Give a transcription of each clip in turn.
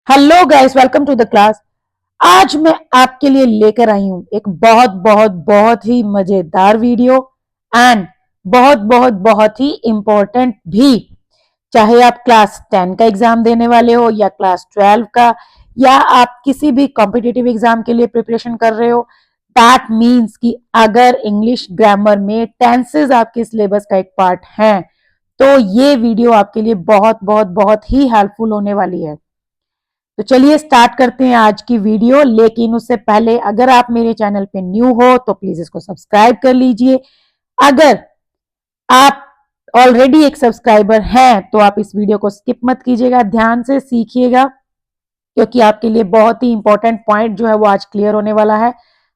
Hello guys, welcome to the class. आज मैं आपके लिए लेकर आई हूं एक बहुत बहुत बहुत ही मजेदार वीडियो एंड बहुत बहुत बहुत ही इंपॉर्टेंट भी। चाहे आप क्लास 10 का एग्जाम देने वाले हो या क्लास 12 का, या आप किसी भी कॉम्पिटिटिव एग्जाम के लिए प्रिपरेशन कर रहे हो, दैट मीन्स कि अगर इंग्लिश ग्रामर में टेंसेस आपके सिलेबस का एक पार्ट है तो ये वीडियो आपके लिए बहुत बहुत बहुत ही हेल्पफुल होने वाली है। तो चलिए स्टार्ट करते हैं आज की वीडियो। लेकिन उससे पहले अगर आप मेरे चैनल पे न्यू हो तो प्लीज इसको सब्सक्राइब कर लीजिए। अगर आप ऑलरेडी एक सब्सक्राइबर हैं तो आप इस वीडियो को स्किप मत कीजिएगा, ध्यान से सीखिएगा, क्योंकि आपके लिए बहुत ही इंपॉर्टेंट पॉइंट जो है वो आज क्लियर होने वाला है।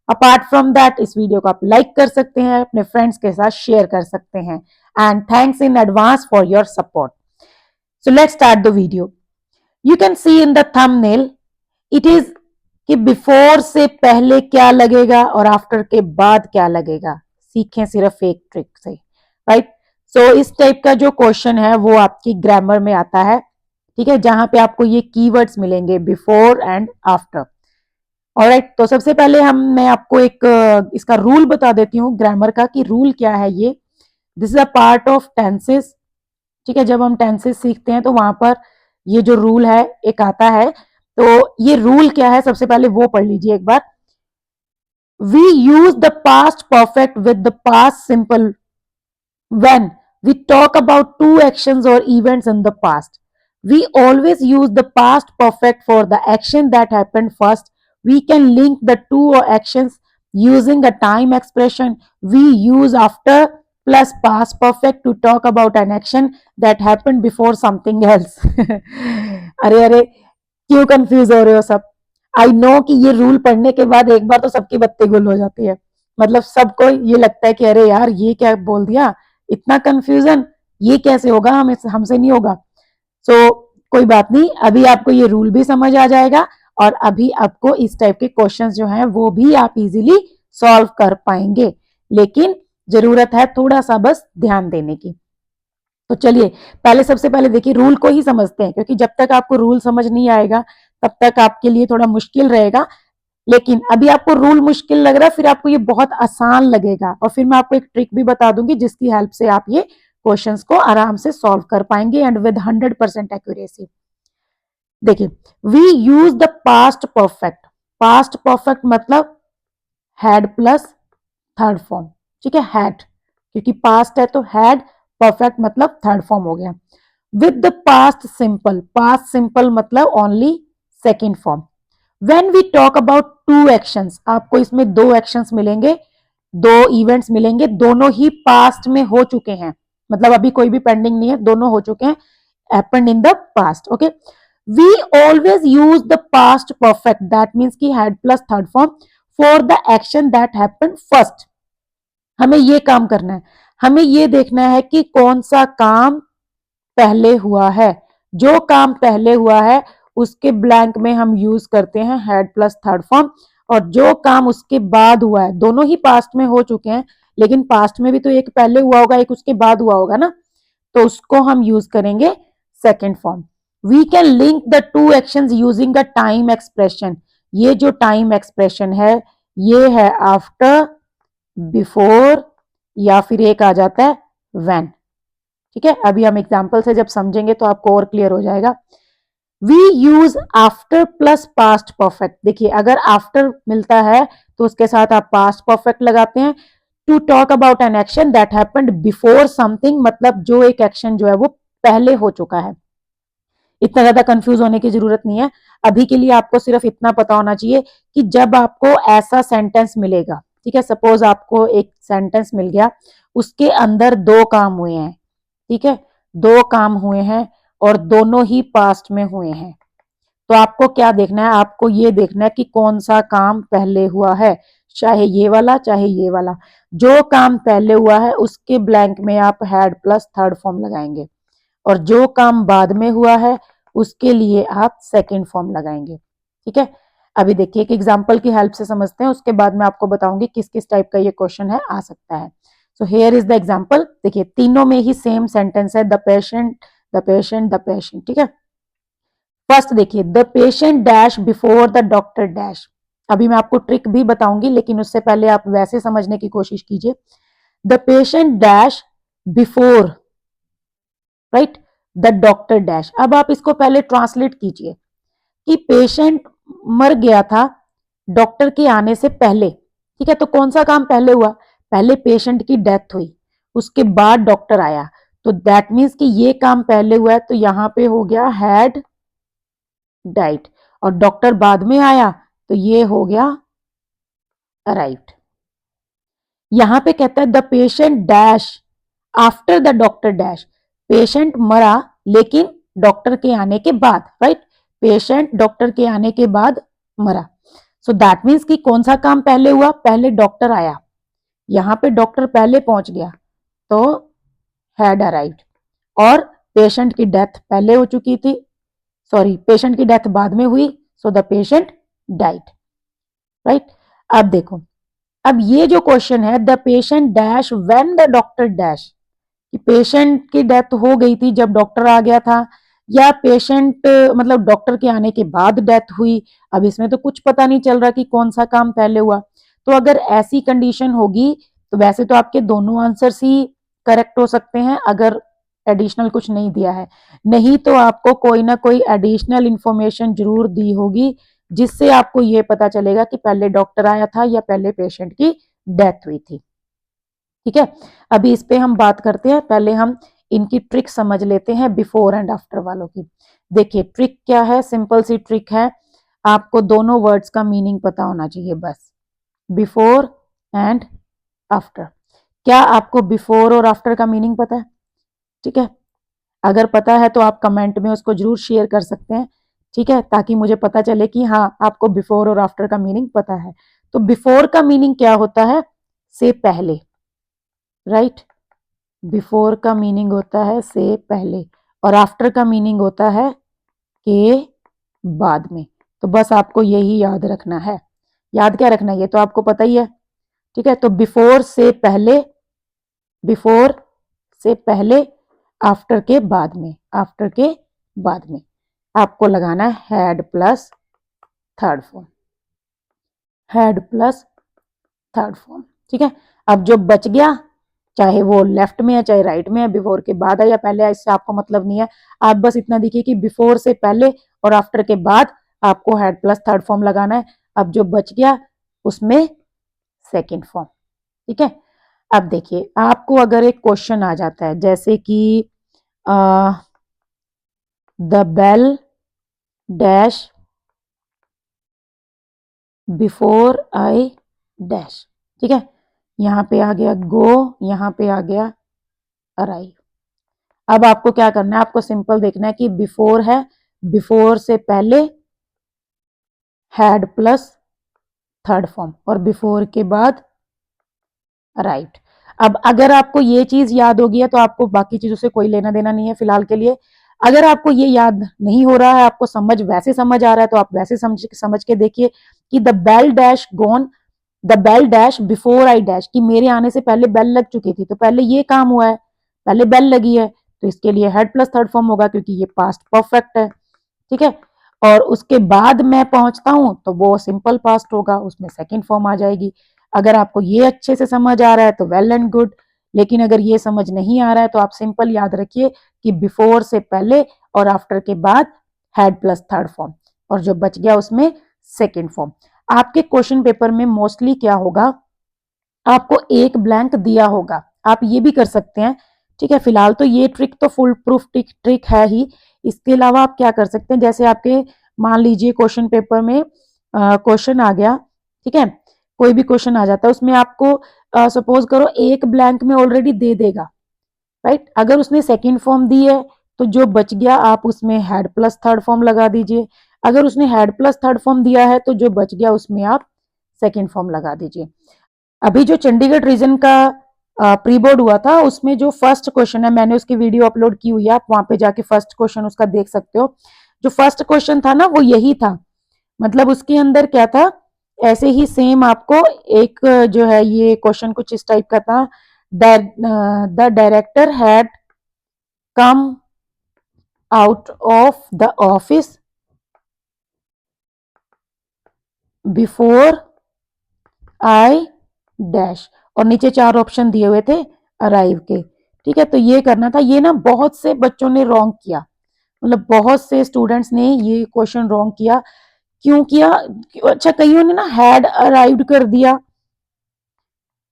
अपार्ट फ्रॉम दैट, इस वीडियो को आप लाइक कर सकते हैं, अपने फ्रेंड्स के साथ शेयर कर सकते हैं। And thanks in advance for your support. So let's start the video. You can see in the thumbnail it is कि बिफोर से पहले क्या लगेगा और आफ्टर के बाद क्या लगेगा। सीखें सिर्फ एक ट्रिक से, राइट। सो इस टाइप का जो क्वेश्चन है वो आपकी ग्रामर में आता है, ठीक है, जहां पे आपको ये कीवर्ड्स मिलेंगे बिफोर एंड आफ्टर। ऑलराइट, तो सबसे पहले मैं आपको एक इसका रूल बता देती हूँ ग्रामर का कि रूल क्या है ये। This is a part of tenses, ठीक है। जब हम टेंसेस सीखते हैं तो वहां पर ये जो रूल है एक आता है। तो ये रूल क्या है, सबसे पहले वो पढ़ लीजिए एक बार। We use the past perfect with the past simple when we talk about two actions or events in the past. We always use the past perfect for the action that happened first. We can link the two actions using a time expression. We use after plus past perfect to talk about an action that happened before something else. अरे अरे, क्यों confuse हो रहे हो सब? I know कि ये rule पढ़ने के बाद एक बार तो सबकी बत्ती गुल हो जाती है। मतलब सबको ये लगता है कि अरे यार ये क्या बोल दिया, इतना कंफ्यूजन, ये कैसे होगा, हम हमसे नहीं होगा। सो कोई बात नहीं, अभी आपको ये रूल भी समझ आ जाएगा और अभी आपको इस टाइप के क्वेश्चंस जो हैं वो भी आप इजीली सॉल्व कर पाएंगे। लेकिन जरूरत है थोड़ा सा बस ध्यान देने की। तो चलिए पहले, सबसे पहले देखिए रूल को ही समझते हैं, क्योंकि जब तक आपको रूल समझ नहीं आएगा तब तक आपके लिए थोड़ा मुश्किल रहेगा। लेकिन अभी आपको रूल मुश्किल लग रहा है, फिर आपको ये बहुत आसान लगेगा और फिर मैं आपको एक ट्रिक भी बता दूंगी जिसकी हेल्प से आप ये क्वेश्चंस को आराम से सॉल्व कर पाएंगे एंड विद 100% एक्यूरेसी। देखिए, we use the past perfect. Past perfect मतलब हैड प्लस थर्ड फॉर्म, ठीक है, हैड, क्योंकि पास्ट है तो हैड, परफेक्ट मतलब थर्ड फॉर्म हो गया। With the past simple, past simple मतलब only second form. When we talk about two actions, आपको इसमें दो एक्शंस मिलेंगे, दो इवेंट्स मिलेंगे, दोनों ही पास्ट में हो चुके हैं, मतलब अभी कोई भी पेंडिंग नहीं है, दोनों हो चुके हैं, happened in the past. Okay, we always use the past perfect, that means की had plus third form for the action that happened first. हमें ये काम करना है, हमें ये देखना है कि कौन सा काम पहले हुआ है। जो काम पहले हुआ है उसके ब्लैंक में हम यूज करते हैं हैड प्लस थर्ड फॉर्म, और जो काम उसके बाद हुआ है, दोनों ही पास्ट में हो चुके हैं, लेकिन पास्ट में भी तो एक पहले हुआ होगा एक उसके बाद हुआ होगा ना, तो उसको हम यूज करेंगे second form. We can link the two actions using a time expression. ये जो टाइम एक्सप्रेशन है ये है आफ्टर, बिफोर, या फिर एक आ जाता है व्हेन, ठीक है। अभी हम एग्जाम्पल से जब समझेंगे तो आपको और क्लियर हो जाएगा। We use after plus past perfect. देखिए, अगर आफ्टर मिलता है तो उसके साथ आप पास्ट परफेक्ट लगाते हैं। To talk about an action that happened before something, मतलब जो एक एक्शन जो है वो पहले हो चुका है। इतना ज्यादा कंफ्यूज होने की जरूरत नहीं है। अभी के लिए आपको सिर्फ इतना पता होना चाहिए कि जब आपको ऐसा सेंटेंस मिलेगा, ठीक है, सपोज आपको एक सेंटेंस मिल गया, उसके अंदर दो काम हुए हैं, ठीक है, दो काम हुए हैं और दोनों ही पास्ट में हुए हैं, तो आपको क्या देखना है, आपको ये देखना है कि कौन सा काम पहले हुआ है, चाहे ये वाला चाहे ये वाला। जो काम पहले हुआ है उसके ब्लैंक में आप हैड प्लस थर्ड फॉर्म लगाएंगे, और जो काम बाद में हुआ है उसके लिए आप सेकेंड फॉर्म लगाएंगे, ठीक है। अभी देखिए एक एग्जांपल की हेल्प से समझते हैं, उसके बाद मैं आपको बताऊंगी किस किस टाइप का ये क्वेश्चन है आ सकता है। So here is the example. देखिए तीनों में ही सेम सेंटेंस है, the patient the patient the patient, ठीक है। फर्स्ट देखिए, the patient dash before the doctor dash. अभी मैं आपको ट्रिक भी बताऊंगी, लेकिन उससे पहले आप वैसे समझने की कोशिश कीजिए। The patient dash before, right, the doctor dash. अब आप इसको पहले ट्रांसलेट कीजिए कि पेशेंट मर गया था डॉक्टर के आने से पहले, ठीक है। तो कौन सा काम पहले हुआ? पहले पेशेंट की डेथ हुई, उसके बाद डॉक्टर आया, तो दैट मीन्स कि ये काम पहले हुआ है, तो यहां पे हो गया हैड डाइट, और डॉक्टर बाद में आया तो ये हो गया अराइव्ड। यहां पे कहता है the patient dash after the doctor dash, patient मरा लेकिन डॉक्टर के आने के बाद, राइट, पेशेंट डॉक्टर के आने के बाद मरा। सो दैट मीन्स कि कौन सा काम पहले हुआ? पहले डॉक्टर आया, यहां पे डॉक्टर पहले पहुंच गया तो हैड अराइव्ड, और पेशेंट की डेथ पहले हो चुकी थी, सॉरी, पेशेंट की डेथ बाद में हुई, so the patient died, right. अब देखो, अब ये जो क्वेश्चन है, the patient dash when the doctor dash, कि पेशेंट की डेथ हो गई थी जब डॉक्टर आ गया था, या पेशेंट मतलब डॉक्टर के आने के बाद डेथ हुई। अब इसमें तो कुछ पता नहीं चल रहा कि कौन सा काम पहले हुआ। तो अगर ऐसी कंडीशन होगी तो वैसे तो आपके दोनों आंसर्स ही करेक्ट हो सकते हैं, अगर एडिशनल कुछ नहीं दिया है। नहीं तो आपको कोई ना कोई एडिशनल इंफॉर्मेशन जरूर दी होगी, जिससे आपको ये पता चलेगा कि पहले डॉक्टर आया था या पहले पेशेंट की डेथ हुई थी। ठीक है, अभी इस पे हम बात करते हैं। पहले हम इनकी ट्रिक समझ लेते हैं बिफोर एंड आफ्टर वालों की। देखिए ट्रिक क्या है, सिंपल सी ट्रिक है, आपको दोनों वर्ड्स का मीनिंग पता होना चाहिए बस, बिफोर एंड आफ्टर। क्या आपको बिफोर और आफ्टर का मीनिंग पता है? ठीक है, अगर पता है तो आप कमेंट में उसको जरूर शेयर कर सकते हैं, ठीक है, ताकि मुझे पता चले कि हाँ आपको बिफोर और आफ्टर का मीनिंग पता है। तो बिफोर का मीनिंग क्या होता है? से पहले, राइट, बिफोर का मीनिंग होता है से पहले, और आफ्टर का मीनिंग होता है के बाद में। तो बस आपको यही याद रखना है। याद क्या रखना है, ये तो आपको पता ही है, ठीक है। तो बिफोर से पहले, बिफोर से पहले, आफ्टर के बाद में, आफ्टर के बाद में आपको लगाना है had plus third form, had plus third form, ठीक है। अब जो बच गया, चाहे वो लेफ्ट में है चाहे राइट में है, बिफोर के बाद है या पहले है, इससे आपको मतलब नहीं है। आप बस इतना देखिए कि बिफोर से पहले और आफ्टर के बाद आपको हैड प्लस थर्ड फॉर्म लगाना है। अब जो बच गया उसमें सेकेंड फॉर्म, ठीक है। अब देखिए, आपको अगर एक क्वेश्चन आ जाता है जैसे कि the bell dash before I dash, ठीक है, यहां पे आ गया गो, यहां पे आ गया अराइव। अब आपको क्या करना है, आपको सिंपल देखना है कि बिफोर है, बिफोर से पहले हैड प्लस थर्ड फॉर्म, और बिफोर के बाद राइट। अब अगर आपको ये चीज याद होगी है तो आपको बाकी चीजों से कोई लेना देना नहीं है फिलहाल के लिए। अगर आपको ये याद नहीं हो रहा है, आपको समझ वैसे समझ आ रहा है, तो आप वैसे समझ के देखिए कि the bell dash gone, the bell dash before I dash, कि मेरे आने से पहले बेल लग चुकी थी, तो पहले ये काम हुआ है, पहले बेल लगी है, तो इसके लिए हेड प्लस थर्ड फॉर्म होगा क्योंकि ये पास्ट परफेक्ट है, ठीक है। और उसके बाद मैं पहुंचता हूं तो वो सिंपल पास्ट होगा, उसमें सेकंड फॉर्म आ जाएगी। अगर आपको ये अच्छे से समझ आ रहा है तो वेल एंड गुड, लेकिन अगर ये समझ नहीं आ रहा है तो आप सिंपल याद रखिए कि बिफोर से पहले और आफ्टर के बाद हेड प्लस थर्ड फॉर्म, और जो बच गया उसमें सेकेंड फॉर्म। आपके क्वेश्चन पेपर में मोस्टली क्या होगा, आपको एक ब्लैंक दिया होगा, आप ये भी कर सकते हैं, ठीक है। फिलहाल तो ये ट्रिक तो फुल प्रूफ ट्रिक है ही। इसके अलावा आप क्या कर सकते हैं, जैसे आपके मान लीजिए क्वेश्चन पेपर में क्वेश्चन आ गया, ठीक है, कोई भी क्वेश्चन आ जाता है, उसमें आपको सपोज करो एक ब्लैंक में ऑलरेडी दे देगा, राइट। अगर उसने सेकेंड फॉर्म दी है तो जो बच गया आप उसमें हेड प्लस थर्ड फॉर्म लगा दीजिए। अगर उसने हेड प्लस थर्ड फॉर्म दिया है तो जो बच गया उसमें आप सेकेंड फॉर्म लगा दीजिए। अभी जो चंडीगढ़ रीजन का प्री बोर्ड हुआ था उसमें जो फर्स्ट क्वेश्चन है, मैंने उसकी वीडियो अपलोड की हुई है, आप वहां पे जाके फर्स्ट क्वेश्चन उसका देख सकते हो। जो फर्स्ट क्वेश्चन था ना वो यही था, मतलब उसके अंदर क्या था, ऐसे ही सेम आपको एक जो है ये क्वेश्चन कुछ इस टाइप का था, the director had come out of the office before I dash, और नीचे 4 ऑप्शन दिए हुए थे अराइव के। ठीक है, तो ये करना था। ये ना बहुत से बच्चों ने रॉन्ग किया, मतलब बहुत से स्टूडेंट्स ने ये क्वेश्चन रॉन्ग किया। क्यों किया? अच्छा, कईयों ने ना हैड अराइव्ड कर दिया,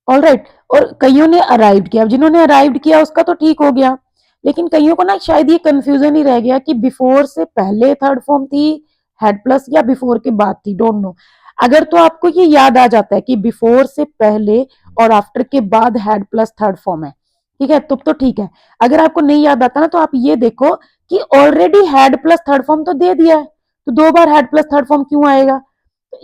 ऑल राइट, और कईयों ने अराइव्ड किया। जिन्होंने अराइव्ड किया उसका तो ठीक हो गया, लेकिन कईयों को ना शायद ये कंफ्यूजन ही रह गया कि बिफोर से पहले थर्ड फॉर्म थी हेड प्लस या बिफोर के बाद थी, डोंट नो। अगर तो आपको ये याद आ जाता है कि बिफोर से पहले और आफ्टर के बाद हेड प्लस थर्ड फॉर्म है, ठीक है, तो ठीक है। अगर आपको नहीं याद आता ना, तो आप ये देखो कि already head plus third form तो दे दिया है, तो 2 बार हेड प्लस थर्ड फॉर्म क्यों आएगा?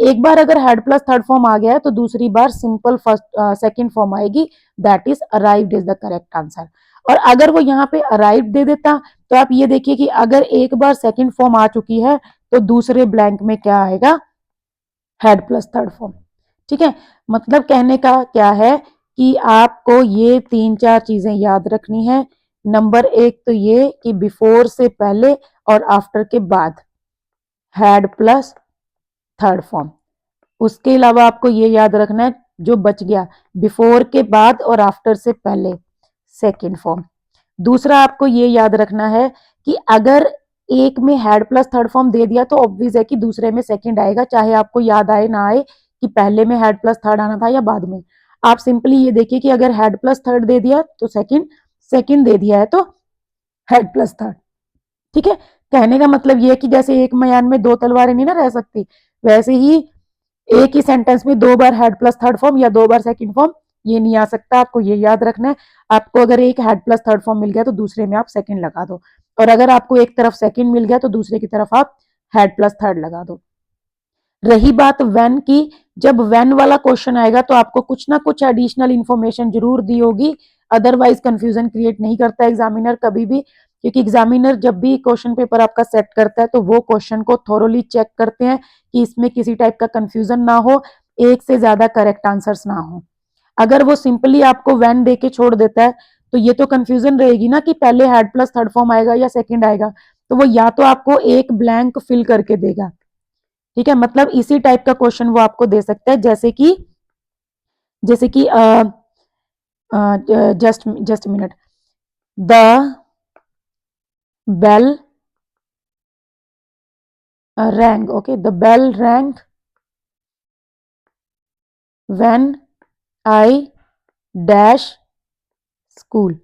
एक बार अगर हेड प्लस थर्ड फॉर्म आ गया है तो दूसरी बार सिंपल फर्स्ट सेकंड फॉर्म आएगी, that is arrived is the correct answer. और अगर वो यहाँ पे अराइव्ड दे देता, तो आप ये देखिए कि अगर एक बार सेकंड फॉर्म आ चुकी है तो दूसरे ब्लैंक में क्या आएगा? Head plus third form. ठीक है, मतलब कहने का क्या है कि आपको ये 3-4 चीजें याद रखनी है। नंबर 1 तो ये कि बिफोर से पहले और आफ्टर के बाद हेड प्लस थर्ड फॉर्म। उसके अलावा आपको ये याद रखना है, जो बच गया बिफोर के बाद और आफ्टर से पहले सेकंड फॉर्म। दूसरा आपको ये याद रखना है कि अगर एक में हेड प्लस थर्ड फॉर्म दे दिया तो ऑब्वियस है कि दूसरे में सेकंड आएगा, चाहे आपको याद आए ना आए कि पहले में हेड प्लस थर्ड आना था या बाद में। आप सिंपली ये देखिए कि अगर हेड प्लस थर्ड दे दिया तो सेकंड, सेकंड दे दिया है तो हेड प्लस थर्ड। ठीक है, कहने का मतलब ये है कि जैसे एक मयान में 2 तलवारें नहीं ना रह सकती, वैसे ही एक ही सेंटेंस में 2 बार हेड प्लस थर्ड फॉर्म या 2 बार सेकंड फॉर्म ये नहीं आ सकता। आपको ये याद रखना है। आपको अगर एक हेड प्लस थर्ड फॉर्म मिल गया तो दूसरे में आप सेकंड लगा दो, और अगर आपको एक तरफ सेकंड मिल गया तो दूसरे की तरफ आप हेड प्लस थर्ड लगा दो। रही बात व्हेन की, जब व्हेन वाला क्वेश्चन आएगा तो आपको कुछ ना कुछ एडिशनल इंफॉर्मेशन जरूर दी होगी, अदरवाइज कंफ्यूजन क्रिएट नहीं करता एग्जामिनर कभी भी। क्योंकि एग्जामिनर जब भी क्वेश्चन पेपर आपका सेट करता है तो वो क्वेश्चन को थोरोली चेक करते हैं कि इसमें किसी टाइप का कंफ्यूजन ना हो, एक से ज्यादा करेक्ट आंसर्स ना हो। अगर वो सिंपली आपको व्हेन दे के छोड़ देता है तो ये तो कंफ्यूजन रहेगी ना कि पहले हेड प्लस थर्ड फॉर्म आएगा या सेकंड आएगा, तो वो या तो आपको एक ब्लैंक फिल करके देगा। ठीक है, मतलब इसी टाइप का क्वेश्चन वो आपको दे सकता है, जैसे कि just minute, the bell rang, okay, the bell rang when I dash school.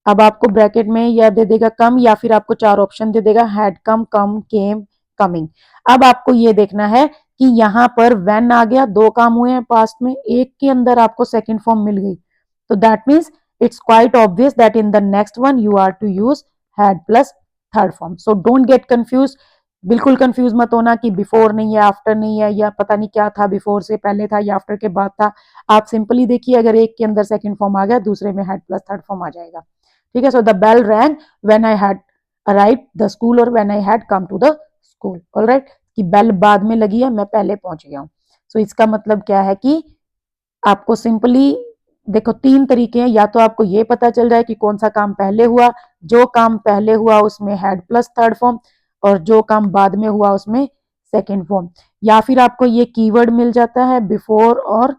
अब आपको ब्रैकेट में या दे देगा कम, या फिर आपको 4 ऑप्शन दे देगा, हैड कम, केम, कमिंग। अब आपको ये देखना है कि यहाँ पर व्हेन आ गया, 2 काम हुए हैं पास्ट में, एक के अंदर आपको सेकंड फॉर्म मिल गई, तो that means it's quite obvious that in the next one you are to use had plus third form. So don't get confuse, बिल्कुल कंफ्यूज मत होना कि बिफोर नहीं है, आफ्टर नहीं है, या पता नहीं क्या था, बिफोर से पहले था या आफ्टर के बाद था। आप सिंपली देखिए, अगर एक के अंदर सेकंड फॉर्म आ गया, दूसरे में हैड प्लस थर्ड फॉर्म आ जाएगा। ठीक है, so the bell rang when I had arrived the school और when I had come to the school. Alright, कि बेल बाद में लगी है, मैं पहले पहुंच गया हूं। सो इसका मतलब क्या है कि आपको सिंपली देखो 3 तरीके हैं, या तो आपको ये पता चल जाए कि कौन सा काम पहले हुआ, जो काम पहले हुआ उसमें हैड प्लस थर्ड फॉर्म, और जो काम बाद में हुआ उसमें सेकेंड फॉर्म, या फिर आपको ये कीवर्ड मिल जाता है बिफोर और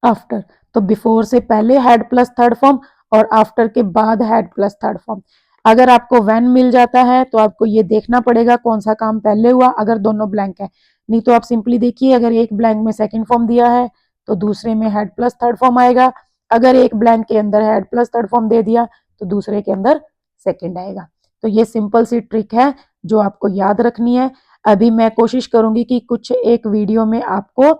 आफ्टर। तो बिफोर से पहले हैड प्लस थर्ड फॉर्म और आफ्टर के बाद हैड प्लस थर्ड फॉर्म। अगर आपको व्हेन मिल जाता है तो आपको ये देखना पड़ेगा कौन सा काम पहले हुआ, अगर दोनों ब्लैंक है। नहीं तो आप सिंपली देखिए, अगर एक ब्लैंक में सेकंड फॉर्म दिया है तो दूसरे में हेड प्लस थर्ड फॉर्म आएगा, अगर एक ब्लैंक के अंदर हेड प्लस थर्ड फॉर्म दे दिया तो दूसरे के अंदर सेकंड आएगा। तो ये सिंपल सी ट्रिक है जो आपको याद रखनी है। अभी मैं कोशिश करूंगी कि कुछ एक वीडियो में आपको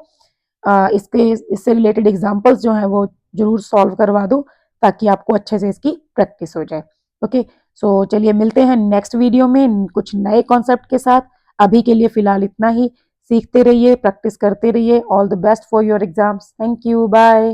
इससे रिलेटेड एग्जांपल्स जो हैं वो जरूर सॉल्व करवा दूं, ताकि आपको अच्छे से इसकी प्रैक्टिस हो जाए। ओके, सो चलिए मिलते हैं नेक्स्ट वीडियो में कुछ नए कॉन्सेप्ट के साथ। अभी के लिए फिलहाल इतना ही। सीखते रहिए, प्रैक्टिस करते रहिए। All the best for your exams. Thank you, bye.